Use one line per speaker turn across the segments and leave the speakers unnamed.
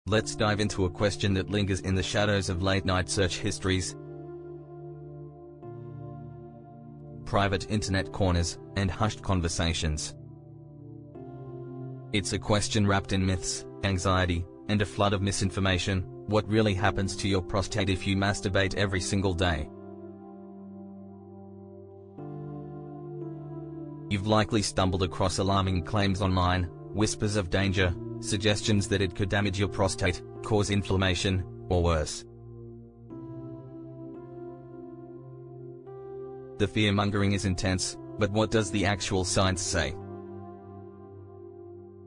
Let's dive into a question that lingers in the shadows of late-night search histories, private internet corners, and hushed conversations. It's a question wrapped in myths, anxiety, and a flood of misinformation. What really happens to your prostate if you masturbate every single day? You've likely stumbled across alarming claims online, whispers of danger, suggestions that it could damage your prostate, cause inflammation, or worse. The fear-mongering is intense, but what does the actual science say?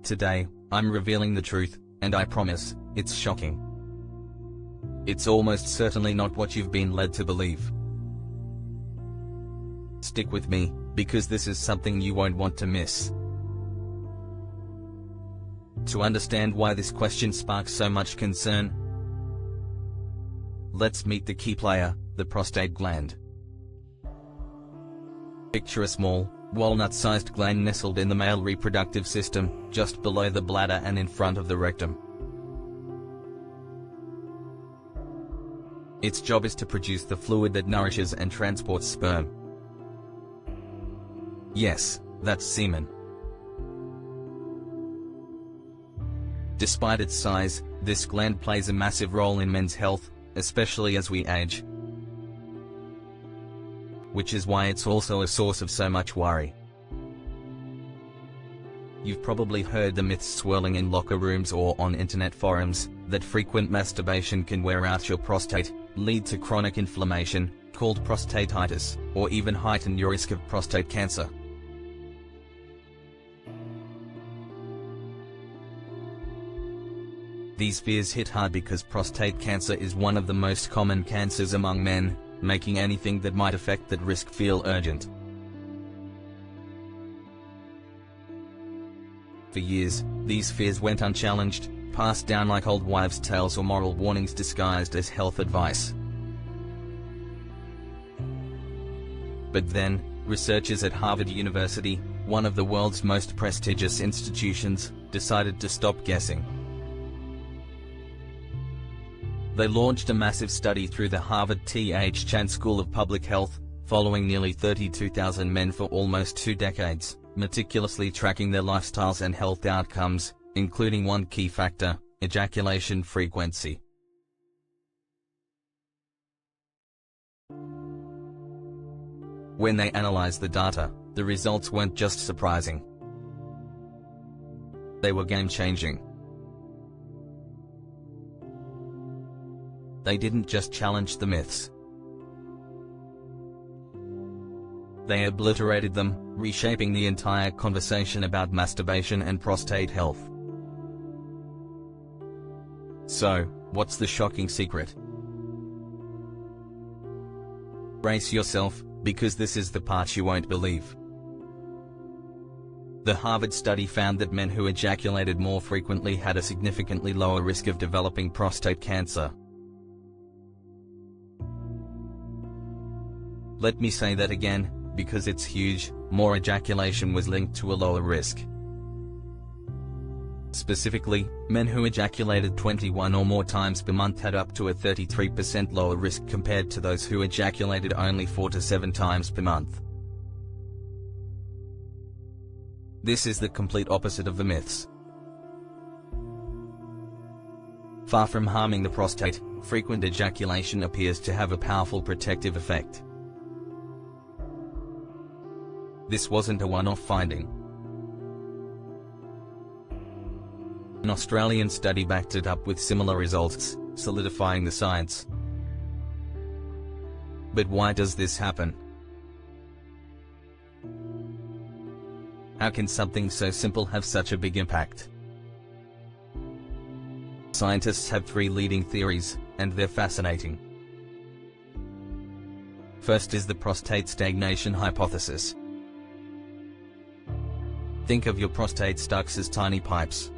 Today, I'm revealing the truth, and I promise, it's shocking. It's almost certainly not what you've been led to believe. Stick with me, because this is something you won't want to miss. To understand why this question sparks so much concern, let's meet the key player, the prostate gland. Picture a small, walnut-sized gland nestled in the male reproductive system, just below the bladder and in front of the rectum. Its job is to produce the fluid that nourishes and transports sperm. Yes, that's semen. Despite its size, this gland plays a massive role in men's health, especially as we age. Which is why it's also a source of so much worry. You've probably heard the myths swirling in locker rooms or on internet forums, that frequent masturbation can wear out your prostate, lead to chronic inflammation, called prostatitis, or even heighten your risk of prostate cancer. These fears hit hard because prostate cancer is one of the most common cancers among men, making anything that might affect that risk feel urgent. For years, these fears went unchallenged, passed down like old wives' tales or moral warnings disguised as health advice. But then, researchers at Harvard University, one of the world's most prestigious institutions, decided to stop guessing. They launched a massive study through the Harvard T.H. Chan School of Public Health, following nearly 32,000 men for almost 2 decades, meticulously tracking their lifestyles and health outcomes, including one key factor, ejaculation frequency. When they analyzed the data, the results weren't just surprising. They were game-changing. They didn't just challenge the myths. They obliterated them, reshaping the entire conversation about masturbation and prostate health. So, what's the shocking secret? Brace yourself, because this is the part you won't believe. The Harvard study found that men who ejaculated more frequently had a significantly lower risk of developing prostate cancer. Let me say that again, because it's huge. More ejaculation was linked to a lower risk. Specifically, men who ejaculated 21 or more times per month had up to a 33% lower risk compared to those who ejaculated only 4 to 7 times per month. This is the complete opposite of the myths. Far from harming the prostate, frequent ejaculation appears to have a powerful protective effect. This wasn't a one-off finding. An Australian study backed it up with similar results, solidifying the science. But why does this happen? How can something so simple have such a big impact? Scientists have 3 leading theories, and they're fascinating. First is the prostate stagnation hypothesis. Think of your prostate ducts as tiny pipes.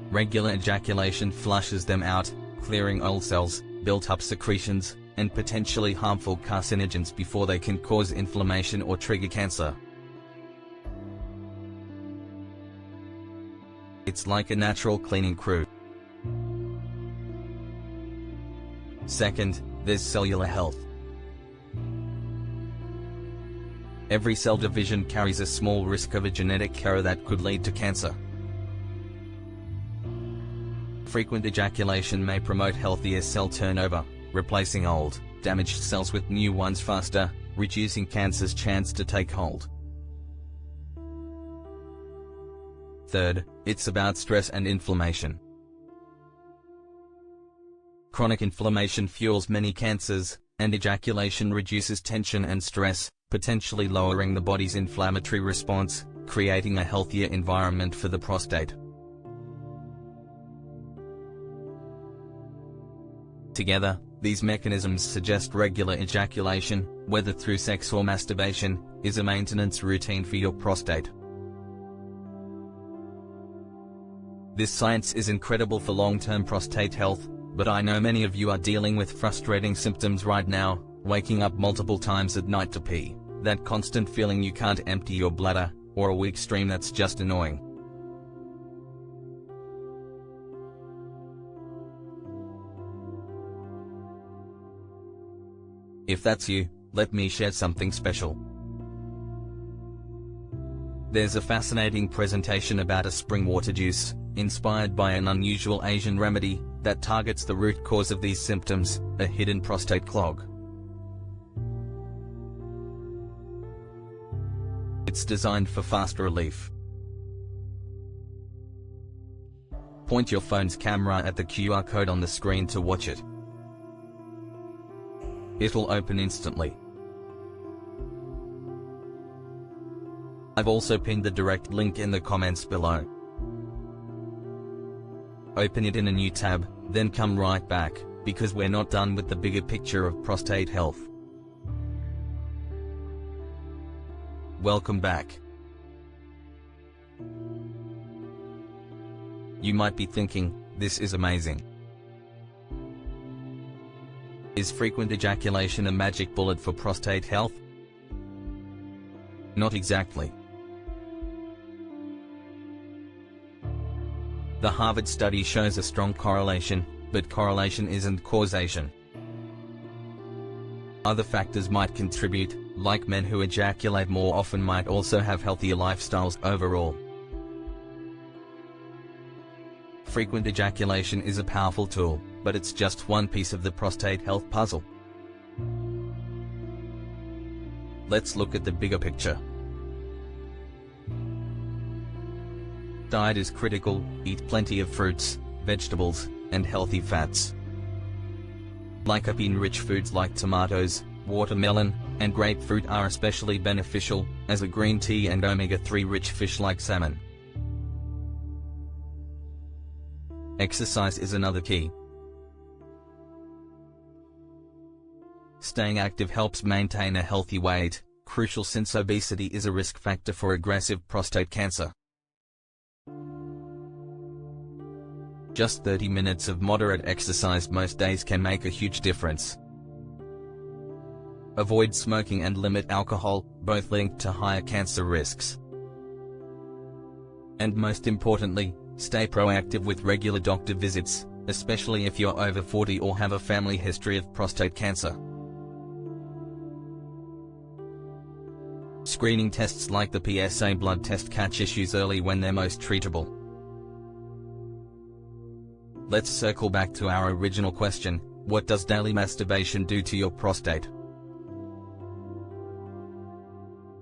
Regular ejaculation flushes them out, clearing old cells, built-up secretions, and potentially harmful carcinogens before they can cause inflammation or trigger cancer. It's like a natural cleaning crew. Second, there's cellular health. Every cell division carries a small risk of a genetic error that could lead to cancer. Frequent ejaculation may promote healthier cell turnover, replacing old, damaged cells with new ones faster, reducing cancer's chance to take hold. Third, it's about stress and inflammation. Chronic inflammation fuels many cancers, and ejaculation reduces tension and stress, potentially lowering the body's inflammatory response, creating a healthier environment for the prostate. Together, these mechanisms suggest regular ejaculation, whether through sex or masturbation, is a maintenance routine for your prostate. This science is incredible for long-term prostate health, but I know many of you are dealing with frustrating symptoms right now, waking up multiple times at night to pee, that constant feeling you can't empty your bladder, or a weak stream that's just annoying. If that's you, let me share something special. There's a fascinating presentation about a spring water juice, inspired by an unusual Asian remedy, that targets the root cause of these symptoms, a hidden prostate clog. It's designed for fast relief. Point your phone's camera at the QR code on the screen to watch it. It'll open instantly. I've also pinned the direct link in the comments below. Open it in a new tab, then come right back, because we're not done with the bigger picture of prostate health. Welcome back. You might be thinking, this is amazing. Is frequent ejaculation a magic bullet for prostate health? Not exactly. The Harvard study shows a strong correlation, but correlation isn't causation. Other factors might contribute, like men who ejaculate more often might also have healthier lifestyles overall. Frequent ejaculation is a powerful tool, but it's just one piece of the prostate health puzzle. Let's look at the bigger picture. Diet is critical. Eat plenty of fruits, vegetables, and healthy fats. Lycopene-rich foods like tomatoes, watermelon, and grapefruit are especially beneficial, as are green tea and omega-3 rich fish like salmon. Exercise is another key. Staying active helps maintain a healthy weight, crucial since obesity is a risk factor for aggressive prostate cancer. Just 30 minutes of moderate exercise most days can make a huge difference. Avoid smoking and limit alcohol, both linked to higher cancer risks. And most importantly, stay proactive with regular doctor visits, especially if you're over 40 or have a family history of prostate cancer. Screening tests like the PSA blood test catch issues early when they're most treatable. Let's circle back to our original question: what does daily masturbation do to your prostate?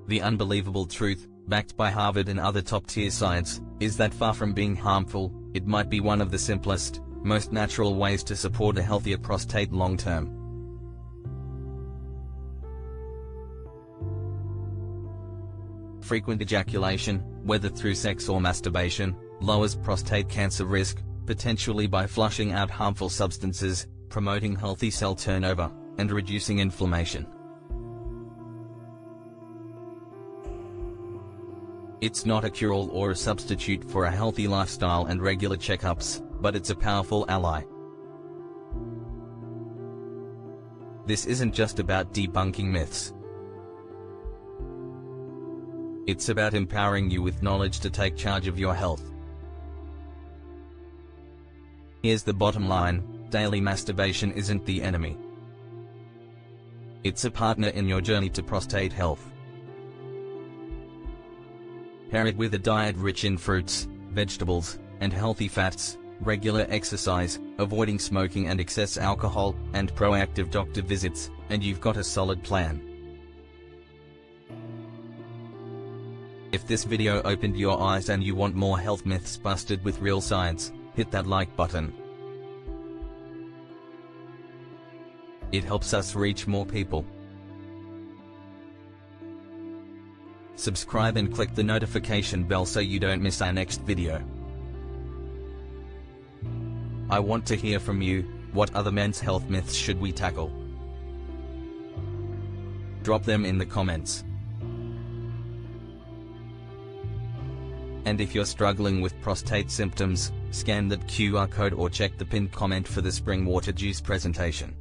The unbelievable truth, backed by Harvard and other top-tier science, is that far from being harmful, it might be one of the simplest, most natural ways to support a healthier prostate long-term. Frequent ejaculation, whether through sex or masturbation, lowers prostate cancer risk, potentially by flushing out harmful substances, promoting healthy cell turnover, and reducing inflammation. It's not a cure-all or a substitute for a healthy lifestyle and regular checkups, but it's a powerful ally. This isn't just about debunking myths. It's about empowering you with knowledge to take charge of your health. Here's the bottom line: daily masturbation isn't the enemy. It's a partner in your journey to prostate health. Pair it with a diet rich in fruits, vegetables, and healthy fats, regular exercise, avoiding smoking and excess alcohol, and proactive doctor visits, and you've got a solid plan. If this video opened your eyes and you want more health myths busted with real science, hit that like button. It helps us reach more people. Subscribe and click the notification bell so you don't miss our next video. I want to hear from you. What other men's health myths should we tackle? Drop them in the comments. And if you're struggling with prostate symptoms, scan that QR code or check the pinned comment for the spring water juice presentation.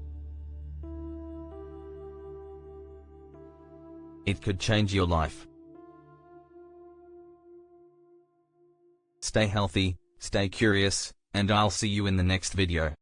It could change your life. Stay healthy, stay curious, and I'll see you in the next video.